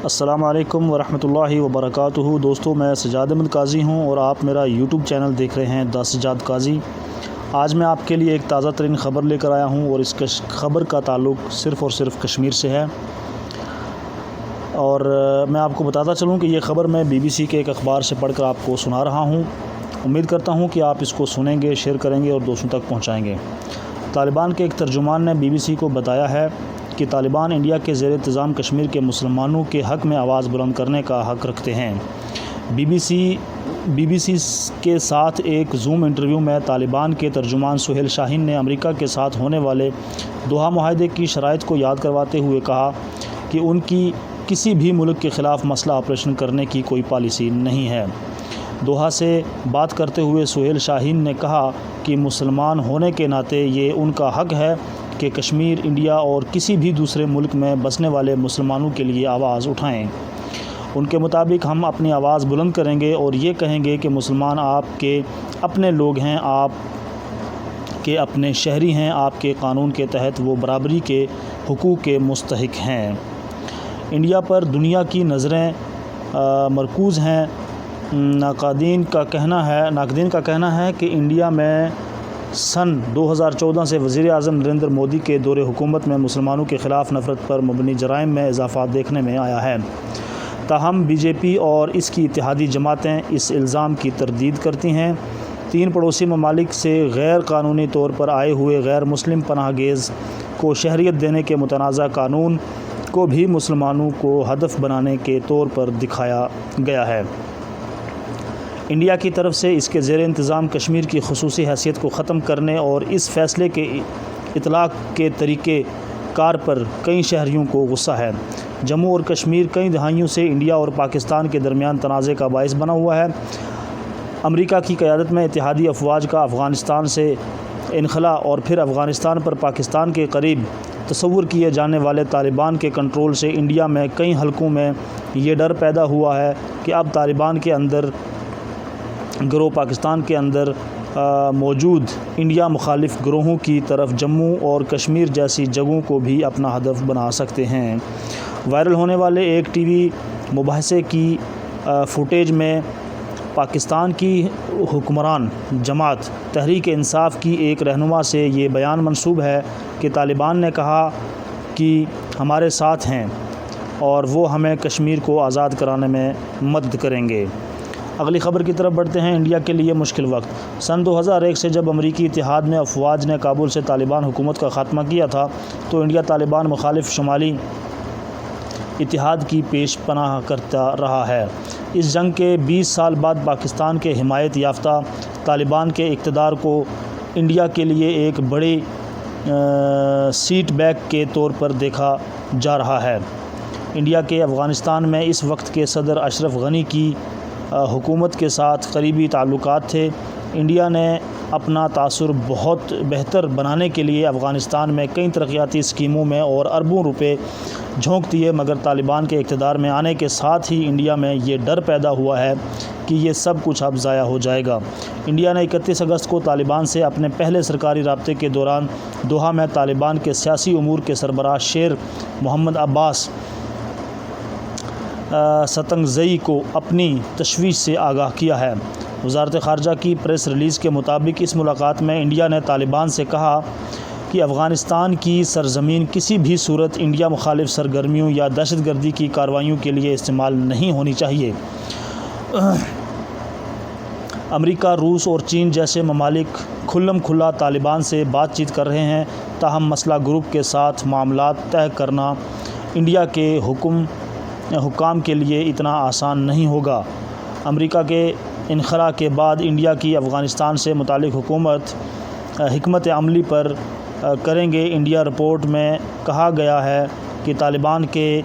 السلام علیکم ورحمۃ اللہ وبرکاتہ۔ دوستو، میں سجاد احمد قاضی ہوں اور آپ میرا یوٹیوب چینل دیکھ رہے ہیں دا سجاد قاضی۔ آج میں آپ کے لیے ایک تازہ ترین خبر لے کر آیا ہوں اور اس خبر کا تعلق صرف اور صرف کشمیر سے ہے، اور میں آپ کو بتاتا چلوں کہ یہ خبر میں BBC کے ایک اخبار سے پڑھ کر آپ کو سنا رہا ہوں۔ امید کرتا ہوں کہ آپ اس کو سنیں گے، شیئر کریں گے اور دوستوں تک پہنچائیں گے۔ طالبان کے ایک ترجمان نے BBC کو بتایا ہے کہ طالبان انڈیا کے زیر انتظام کشمیر کے مسلمانوں کے حق میں آواز بلند کرنے کا حق رکھتے ہیں۔ BBC کے ساتھ ایک زوم انٹرویو میں طالبان کے ترجمان سہیل شاہین نے امریکہ کے ساتھ ہونے والے دوحہ معاہدے کی شرائط کو یاد کرواتے ہوئے کہا کہ ان کی کسی بھی ملک کے خلاف مسلح آپریشن کرنے کی کوئی پالیسی نہیں ہے۔ دوحہ سے بات کرتے ہوئے سہیل شاہین نے کہا کہ مسلمان ہونے کے ناطے یہ ان کا حق ہے کہ کشمیر، انڈیا اور کسی بھی دوسرے ملک میں بسنے والے مسلمانوں کے لیے آواز اٹھائیں۔ ان کے مطابق ہم اپنی آواز بلند کریں گے اور یہ کہیں گے کہ مسلمان آپ کے اپنے لوگ ہیں، آپ کے اپنے شہری ہیں، آپ کے قانون کے تحت وہ برابری کے حقوق کے مستحق ہیں۔ انڈیا پر دنیا کی نظریں مرکوز ہیں۔ ناقدین کا کہنا ہے کہ انڈیا میں سن 2014 سے وزیر اعظم نریندر مودی کے دور حکومت میں مسلمانوں کے خلاف نفرت پر مبنی جرائم میں اضافہ دیکھنے میں آیا ہے۔ تاہم BJP اور اس کی اتحادی جماعتیں اس الزام کی تردید کرتی ہیں۔ 3 پڑوسی ممالک سے غیر قانونی طور پر آئے ہوئے غیر مسلم پناہ گزین کو شہریت دینے کے متنازع قانون کو بھی مسلمانوں کو ہدف بنانے کے طور پر دکھایا گیا ہے۔ انڈیا کی طرف سے اس کے زیر انتظام کشمیر کی خصوصی حیثیت کو ختم کرنے اور اس فیصلے کے اطلاق کے طریقہ کار پر کئی شہریوں کو غصہ ہے۔ جموں اور کشمیر کئی دہائیوں سے انڈیا اور پاکستان کے درمیان تنازع کا باعث بنا ہوا ہے۔ امریکہ کی قیادت میں اتحادی افواج کا افغانستان سے انخلا اور پھر افغانستان پر پاکستان کے قریب تصور کیے جانے والے طالبان کے کنٹرول سے انڈیا میں کئی حلقوں میں یہ ڈر پیدا ہوا ہے کہ اب طالبان کے اندر گروہ پاکستان کے اندر موجود انڈیا مخالف گروہوں کی طرف جموں اور کشمیر جیسی جگہوں کو بھی اپنا ہدف بنا سکتے ہیں۔ وائرل ہونے والے ایک TV مباحثے کی فوٹیج میں پاکستان کی حکمران جماعت تحریک انصاف کی ایک رہنما سے یہ بیان منسوب ہے کہ طالبان نے کہا کہ ہمارے ساتھ ہیں اور وہ ہمیں کشمیر کو آزاد کرانے میں مدد کریں گے۔ اگلی خبر کی طرف بڑھتے ہیں۔ انڈیا کے لیے مشکل وقت۔ سن 2001 سے جب امریکی اتحاد میں افواج نے کابل سے طالبان حکومت کا خاتمہ کیا تھا تو انڈیا طالبان مخالف شمالی اتحاد کی پیش پناہ کرتا رہا ہے۔ اس جنگ کے 20 سال بعد پاکستان کے حمایت یافتہ طالبان کے اقتدار کو انڈیا کے لیے ایک بڑی سیٹ بیک کے طور پر دیکھا جا رہا ہے۔ انڈیا کے افغانستان میں اس وقت کے صدر اشرف غنی کی حکومت کے ساتھ قریبی تعلقات تھے۔ انڈیا نے اپنا تاثر بہت بہتر بنانے کے لیے افغانستان میں کئی ترقیاتی اسکیموں میں اور اربوں روپے جھونک دیے، مگر طالبان کے اقتدار میں آنے کے ساتھ ہی انڈیا میں یہ ڈر پیدا ہوا ہے کہ یہ سب کچھ اب ضائع ہو جائے گا۔ انڈیا نے 31 اگست کو طالبان سے اپنے پہلے سرکاری رابطے کے دوران دوحہ میں طالبان کے سیاسی امور کے سربراہ شیر محمد عباس ستنگزئی کو اپنی تشویش سے آگاہ کیا ہے۔ وزارت خارجہ کی پریس ریلیز کے مطابق اس ملاقات میں انڈیا نے طالبان سے کہا کہ افغانستان کی سرزمین کسی بھی صورت انڈیا مخالف سرگرمیوں یا دہشت گردی کی کارروائیوں کے لیے استعمال نہیں ہونی چاہیے۔ امریکہ، روس اور چین جیسے ممالک کھلم کھلا طالبان سے بات چیت کر رہے ہیں، تاہم مسلح گروپ کے ساتھ معاملات طے کرنا انڈیا کے حکام کے لیے اتنا آسان نہیں ہوگا۔ امریکہ کے انخلا کے بعد انڈیا کی افغانستان سے متعلق حکمت عملی پر کریں گے۔ انڈیا رپورٹ میں کہا گیا ہے کہ طالبان کے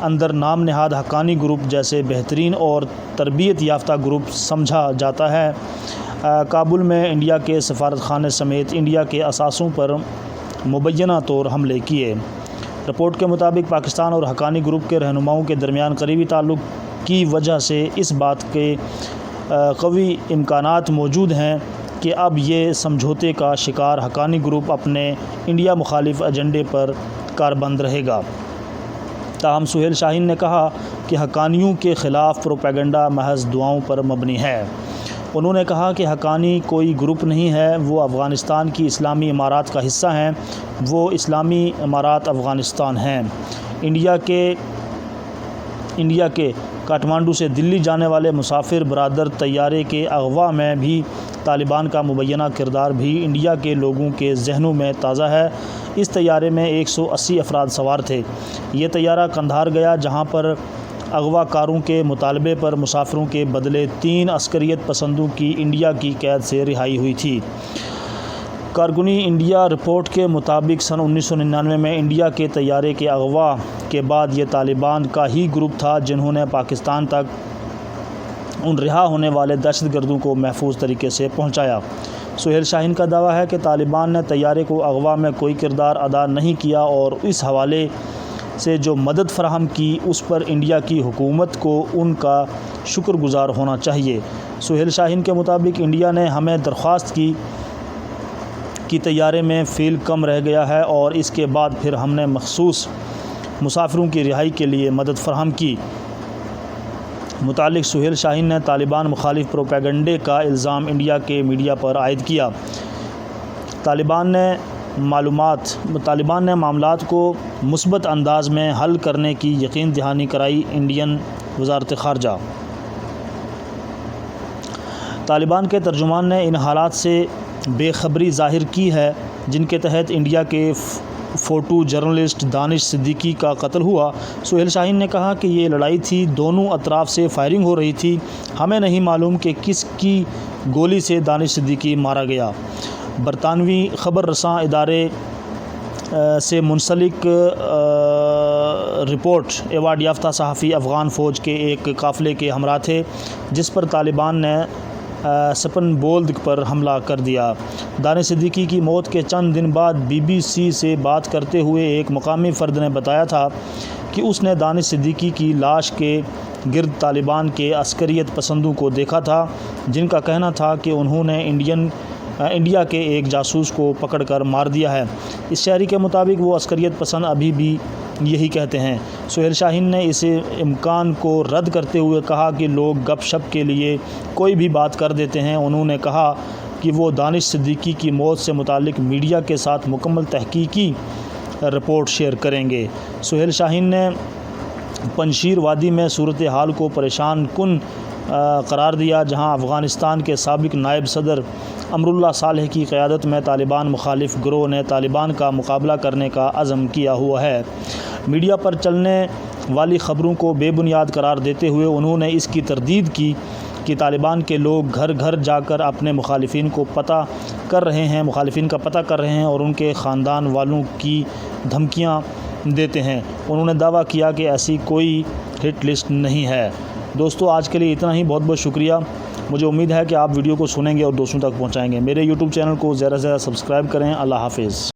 اندر نام نہاد حقانی گروپ جیسے بہترین اور تربیت یافتہ گروپ سمجھا جاتا ہے۔ کابل میں انڈیا کے سفارت خانے سمیت انڈیا کے اثاثوں پر مبینہ طور حملے کیے۔ رپورٹ کے مطابق پاکستان اور حقانی گروپ کے رہنماؤں کے درمیان قریبی تعلق کی وجہ سے اس بات کے قوی امکانات موجود ہیں کہ اب یہ سمجھوتے کا شکار حقانی گروپ اپنے انڈیا مخالف ایجنڈے پر کاربند رہے گا۔ تاہم سہیل شاہین نے کہا کہ حقانیوں کے خلاف پروپیگنڈا محض دعاؤں پر مبنی ہے۔ انہوں نے کہا کہ حقانی کوئی گروپ نہیں ہے، وہ افغانستان کی اسلامی امارات کا حصہ ہیں، وہ اسلامی امارات افغانستان ہیں۔ انڈیا کے کاٹمانڈو سے دلی جانے والے مسافر برادر طیارے کے اغوا میں بھی طالبان کا مبینہ کردار بھی انڈیا کے لوگوں کے ذہنوں میں تازہ ہے۔ اس طیارے میں 180 افراد سوار تھے۔ یہ طیارہ قندھار گیا، جہاں پر اغوا کاروں کے مطالبے پر مسافروں کے بدلے 3 عسکریت پسندوں کی انڈیا کی قید سے رہائی ہوئی تھی۔ کارگنی انڈیا رپورٹ کے مطابق سن 1999 میں انڈیا کے طیارے کے اغوا کے بعد یہ طالبان کا ہی گروپ تھا جنہوں نے پاکستان تک ان رہا ہونے والے دہشت گردوں کو محفوظ طریقے سے پہنچایا۔ سہیل شاہین کا دعویٰ ہے کہ طالبان نے طیارے کو اغوا میں کوئی کردار ادا نہیں کیا اور اس حوالے سے جو مدد فراہم کی اس پر انڈیا کی حکومت کو ان کا شکر گزار ہونا چاہیے۔ سہیل شاہین کے مطابق انڈیا نے ہمیں درخواست کی کہ طیارے میں فیل کم رہ گیا ہے اور اس کے بعد پھر ہم نے مخصوص مسافروں کی رہائی کے لیے مدد فراہم کی۔ متعلق سہیل شاہین نے طالبان مخالف پروپیگنڈے کا الزام انڈیا کے میڈیا پر عائد کیا۔ طالبان نے معاملات کو مثبت انداز میں حل کرنے کی یقین دہانی کرائی۔ انڈین وزارت خارجہ طالبان کے ترجمان نے ان حالات سے بے خبری ظاہر کی ہے جن کے تحت انڈیا کے فوٹو جرنلسٹ دانش صدیقی کا قتل ہوا۔ سہیل شاہین نے کہا کہ یہ لڑائی تھی، دونوں اطراف سے فائرنگ ہو رہی تھی، ہمیں نہیں معلوم کہ کس کی گولی سے دانش صدیقی مارا گیا۔ برطانوی خبر رساں ادارے سے منسلک رپورٹ ایوارڈ یافتہ صحافی افغان فوج کے ایک قافلے کے ہمراہ تھے جس پر طالبان نے سپن بولد پر حملہ کر دیا۔ دانش صدیقی کی موت کے چند دن بعد بی بی سی سے بات کرتے ہوئے ایک مقامی فرد نے بتایا تھا کہ اس نے دانش صدیقی کی لاش کے گرد طالبان کے عسکریت پسندوں کو دیکھا تھا جن کا کہنا تھا کہ انہوں نے انڈیا کے ایک جاسوس کو پکڑ کر مار دیا ہے۔ اس شہری کے مطابق وہ عسکریت پسند ابھی بھی یہی کہتے ہیں۔ سہیل شاہین نے اس امکان کو رد کرتے ہوئے کہا کہ لوگ گپ شپ کے لیے کوئی بھی بات کر دیتے ہیں۔ انہوں نے کہا کہ وہ دانش صدیقی کی موت سے متعلق میڈیا کے ساتھ مکمل تحقیقی رپورٹ شیئر کریں گے۔ سہیل شاہین نے پنجشیر وادی میں صورتحال کو پریشان کن قرار دیا جہاں افغانستان کے سابق نائب صدر امراللہ صالح کی قیادت میں طالبان مخالف گروہ نے طالبان کا مقابلہ کرنے کا عزم کیا ہوا ہے۔ میڈیا پر چلنے والی خبروں کو بے بنیاد قرار دیتے ہوئے انہوں نے اس کی تردید کی کہ طالبان کے لوگ گھر گھر جا کر اپنے مخالفین کا پتہ کر رہے ہیں اور ان کے خاندان والوں کی دھمکیاں دیتے ہیں۔ انہوں نے دعویٰ کیا کہ ایسی کوئی ہٹ لسٹ نہیں ہے۔ دوستو آج کے لیے اتنا ہی، بہت بہت شکریہ۔ مجھے امید ہے کہ آپ ویڈیو کو سنیں گے اور دوستوں تک پہنچائیں گے۔ میرے یوٹیوب چینل کو زیادہ سے زیادہ سبسکرائب کریں۔ اللہ حافظ۔